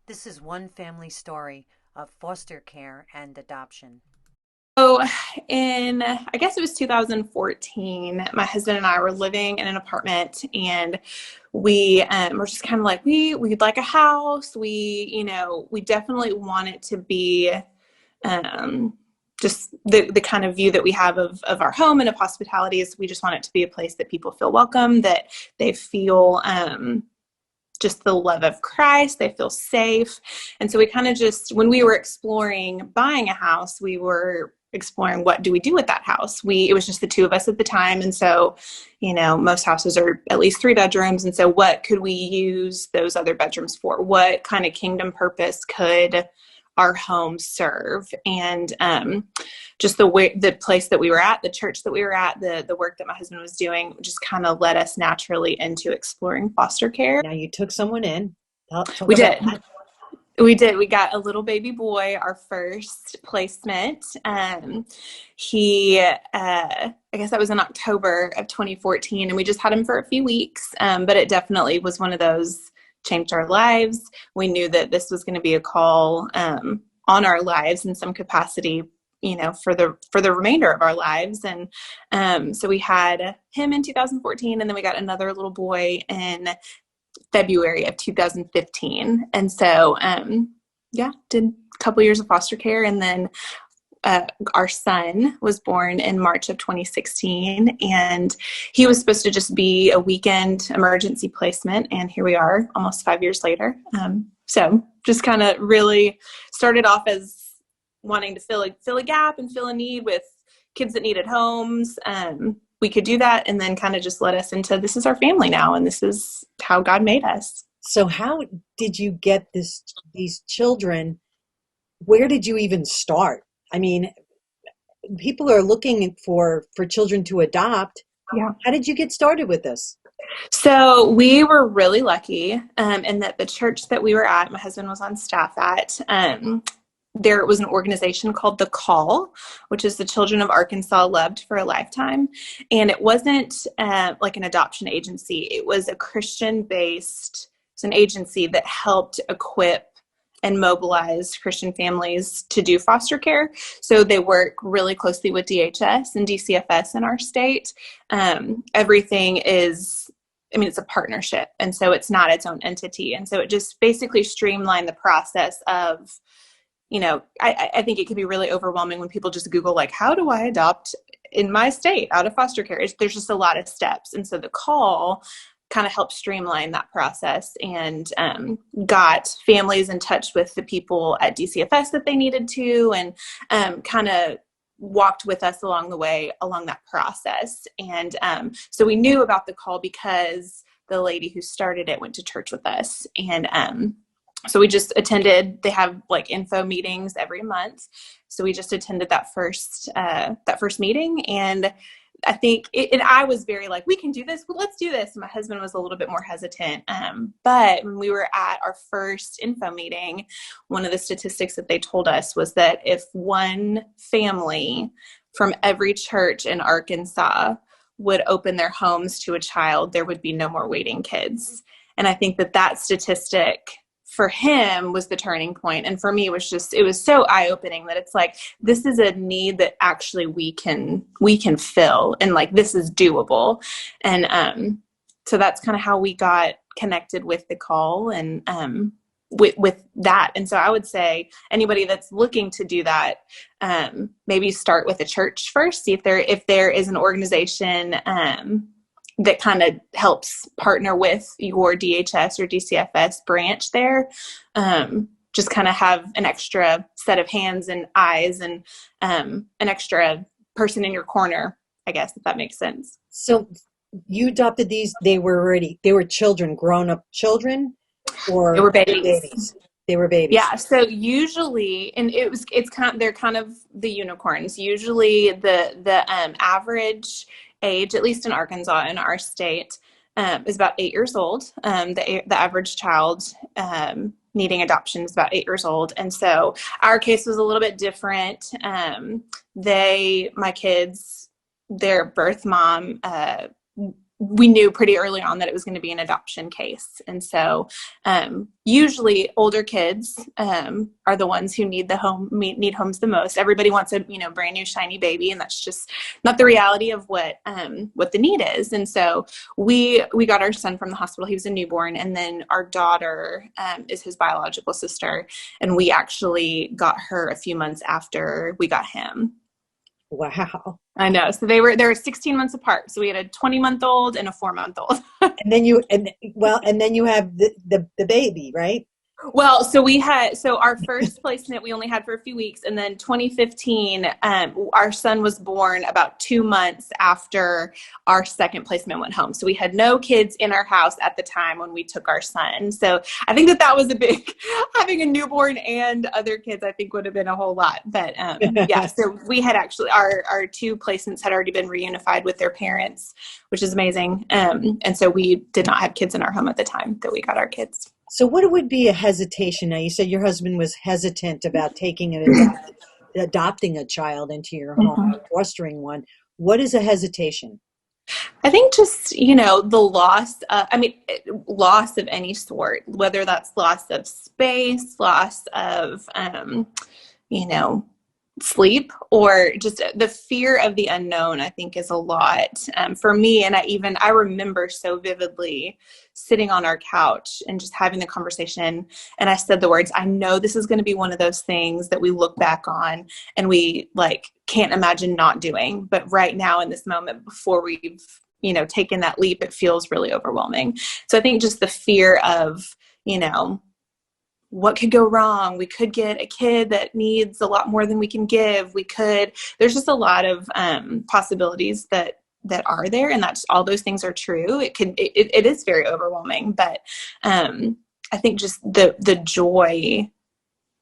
This is one family story of foster care and adoption. So I guess it was 2014, my husband and I were living in an apartment and we were just kind of like, we'd like a house. We definitely want it to be um, just the kind of view that we have of our home and of hospitality is we just want it to be a place that people feel welcome, that they feel just the love of Christ. They feel safe. And so we kind of just, when we were exploring buying a house, we were exploring what do we do with that house. It was just the two of us at the time. And so, most houses are at least 3 bedrooms. And so what could we use those other bedrooms for? What kind of kingdom purpose could our home serve? And just the place that we were at, the church that we were at, the work that my husband was doing just kind of led us naturally into exploring foster care. Now you took someone in. Talk We about did. that. We did. We got a little baby boy, our first placement. I guess that was in October of 2014, and we just had him for a few weeks. But it definitely was one of those changed our lives. We knew that this was going to be a call on our lives in some capacity, for the remainder of our lives. And so we had him in 2014, and then we got another little boy in February of 2015. And so, did a couple years of foster care. And then our son was born in March of 2016. And he was supposed to just be a weekend emergency placement. And here we are almost 5 years later. So just kind of really started off as wanting to fill a gap and fill a need with kids that needed homes. We could do that, and then kind of just led us into this is our family now, and this is how God made us. So how did you get these children? Where did you even start? I mean, people are looking for children to adopt. Yeah. How did you get started with this? So we were really lucky in that the church that we were at, my husband was on staff at, there was an organization called The Call, which is the Children of Arkansas Loved for a Lifetime. And it wasn't like an adoption agency. It was a Christian-based, it's an agency that helped equip and mobilize Christian families to do foster care. So they work really closely with DHS and DCFS in our state. Everything is, it's a partnership. And so it's not its own entity. And so it just basically streamlined the process of, I think it can be really overwhelming when people just Google, like, how do I adopt in my state out of foster care? There's just a lot of steps. And so The Call kind of helped streamline that process and got families in touch with the people at DCFS that they needed to, and kind of walked with us along the way, along that process. And so we knew about The Call because the lady who started it went to church with us. And so we just attended, they have like info meetings every month. So we just attended that first meeting. And I think and I was very like, we can do this. Well, let's do this. And my husband was a little bit more hesitant. But when we were at our first info meeting, one of the statistics that they told us was that if one family from every church in Arkansas would open their homes to a child, there would be no more waiting kids. And I think that statistic for him was the turning point. And for me, it was so eye-opening that it's like, this is a need that actually we can fill, and like, this is doable. And so that's kind of how we got connected with The Call and with that. And so I would say anybody that's looking to do that, maybe start with a church first, see if there is an organization that kind of helps partner with your DHS or DCFS branch there. Just kind of have an extra set of hands and eyes and an extra person in your corner, I guess, if that makes sense. So you adopted these, they were children, grown-up children, or They were babies. They were babies. Yeah. So usually, and they're kind of the unicorns. Usually the average age, at least in Arkansas, in our state, is about 8 years old. The average child needing adoption is about 8 years old. And so our case was a little bit different. My kids, their birth mom we knew pretty early on that it was going to be an adoption case. And so usually older kids are the ones who need need homes the most. Everybody wants a, brand new shiny baby, and that's just not the reality of what the need is. And so we got our son from the hospital. He was a newborn, and then our daughter is his biological sister, and we actually got her a few months after we got him. Wow. I know. So they were 16 months apart. So we had a 20-month-old and a 4-month-old. And then you have the baby, right? Well, so our first placement we only had for a few weeks, and then 2015, our son was born about 2 months after our second placement went home. So we had no kids in our house at the time when we took our son. So I think that was a big, having a newborn and other kids, I think would have been a whole lot. But yeah, so we had actually, our 2 placements had already been reunified with their parents, which is amazing. And so we did not have kids in our home at the time that we got our kids. So what would be a hesitation? Now, you said your husband was hesitant about adopting a child into your home, or fostering one. What is a hesitation? I think just, the loss of any sort, whether that's loss of space, loss of, sleep, or just the fear of the unknown, I think is a lot for me. And I remember so vividly sitting on our couch and just having the conversation. And I said the words, I know this is going to be one of those things that we look back on and we can't imagine not doing. But right now in this moment, before we've, taken that leap, it feels really overwhelming. So I think just the fear of, what could go wrong? We could get a kid that needs a lot more than we can give. There's just a lot of possibilities that are there, and that's all those things are true. It is very overwhelming, but I think just the joy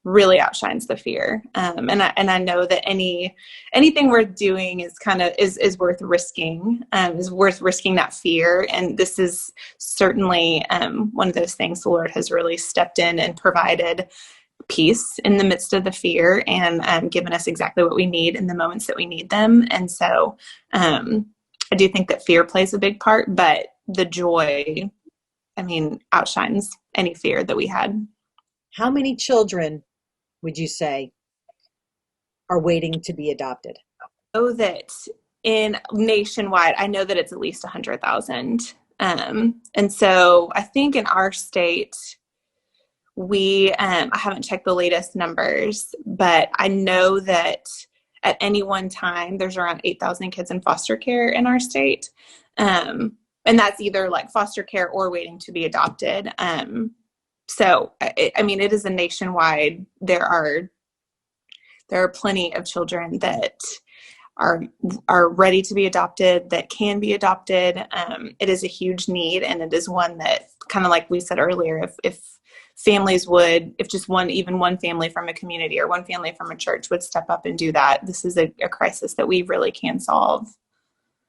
really outshines the fear. And I know that anything worth doing is worth risking, is worth risking that fear. And this is certainly one of those things the Lord has really stepped in and provided peace in the midst of the fear, and given us exactly what we need in the moments that we need them. And so I do think that fear plays a big part, but the joy, outshines any fear that we had. How many children would you say are waiting to be adopted? I know that nationwide, I know that it's at least 100,000. And so I think in our state, I haven't checked the latest numbers, but I know that at any one time, there's around 8,000 kids in foster care in our state. And that's either foster care or waiting to be adopted. So, it is a nationwide, there are plenty of children that are ready to be adopted, that can be adopted. It is a huge need, and it is one that, kind of like we said earlier, if families if just even one family from a community or one family from a church would step up and do that, this is a crisis that we really can solve.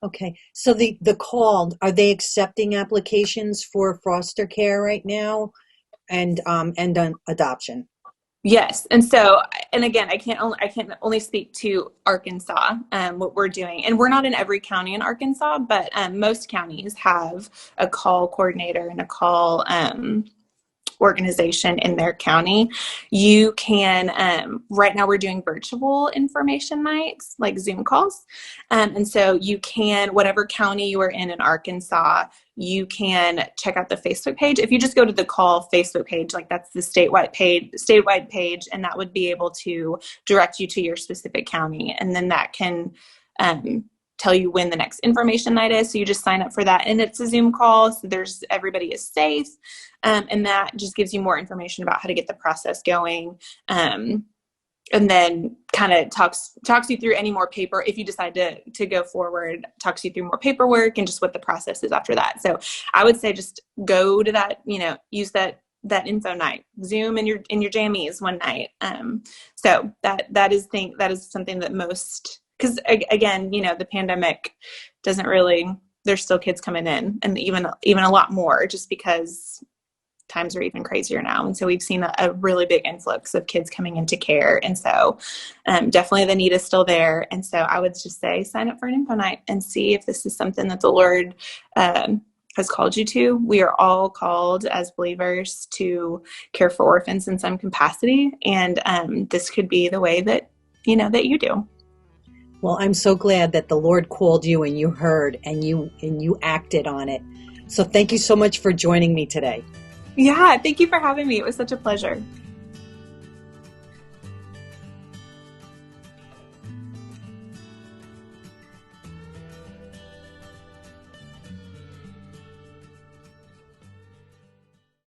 Okay. So the call, are they accepting applications for foster care right now? And adoption. Yes. And so, and again, I can only speak to Arkansas, what we're doing. And we're not in every county in Arkansas, but most counties have a call coordinator and a call organization in their county. You can, right now we're doing virtual information nights, like Zoom calls. And so you can, whatever county you are in Arkansas, you can check out the Facebook page. If you just go to the call Facebook page, that's the statewide page, and that would be able to direct you to your specific county. And then that can, tell you when the next information night is. So you just sign up for that, and it's a Zoom call. So everybody is safe. And that just gives you more information about how to get the process going. And then kind of talks you through any more paper. If you decide to go forward, talks you through more paperwork and just what the process is after that. So I would say just go to that, use that info night, Zoom in your jammies one night. So that is something that most, because again, the pandemic doesn't really, there's still kids coming in, and even a lot more, just because times are even crazier now. And so we've seen a really big influx of kids coming into care. And so definitely the need is still there. And so I would just say sign up for an info night and see if this is something that the Lord has called you to. We are all called as believers to care for orphans in some capacity. And this could be the way that, that you do. Well, I'm so glad that the Lord called you and you heard and you acted on it. So thank you so much for joining me today. Yeah, thank you for having me. It was such a pleasure.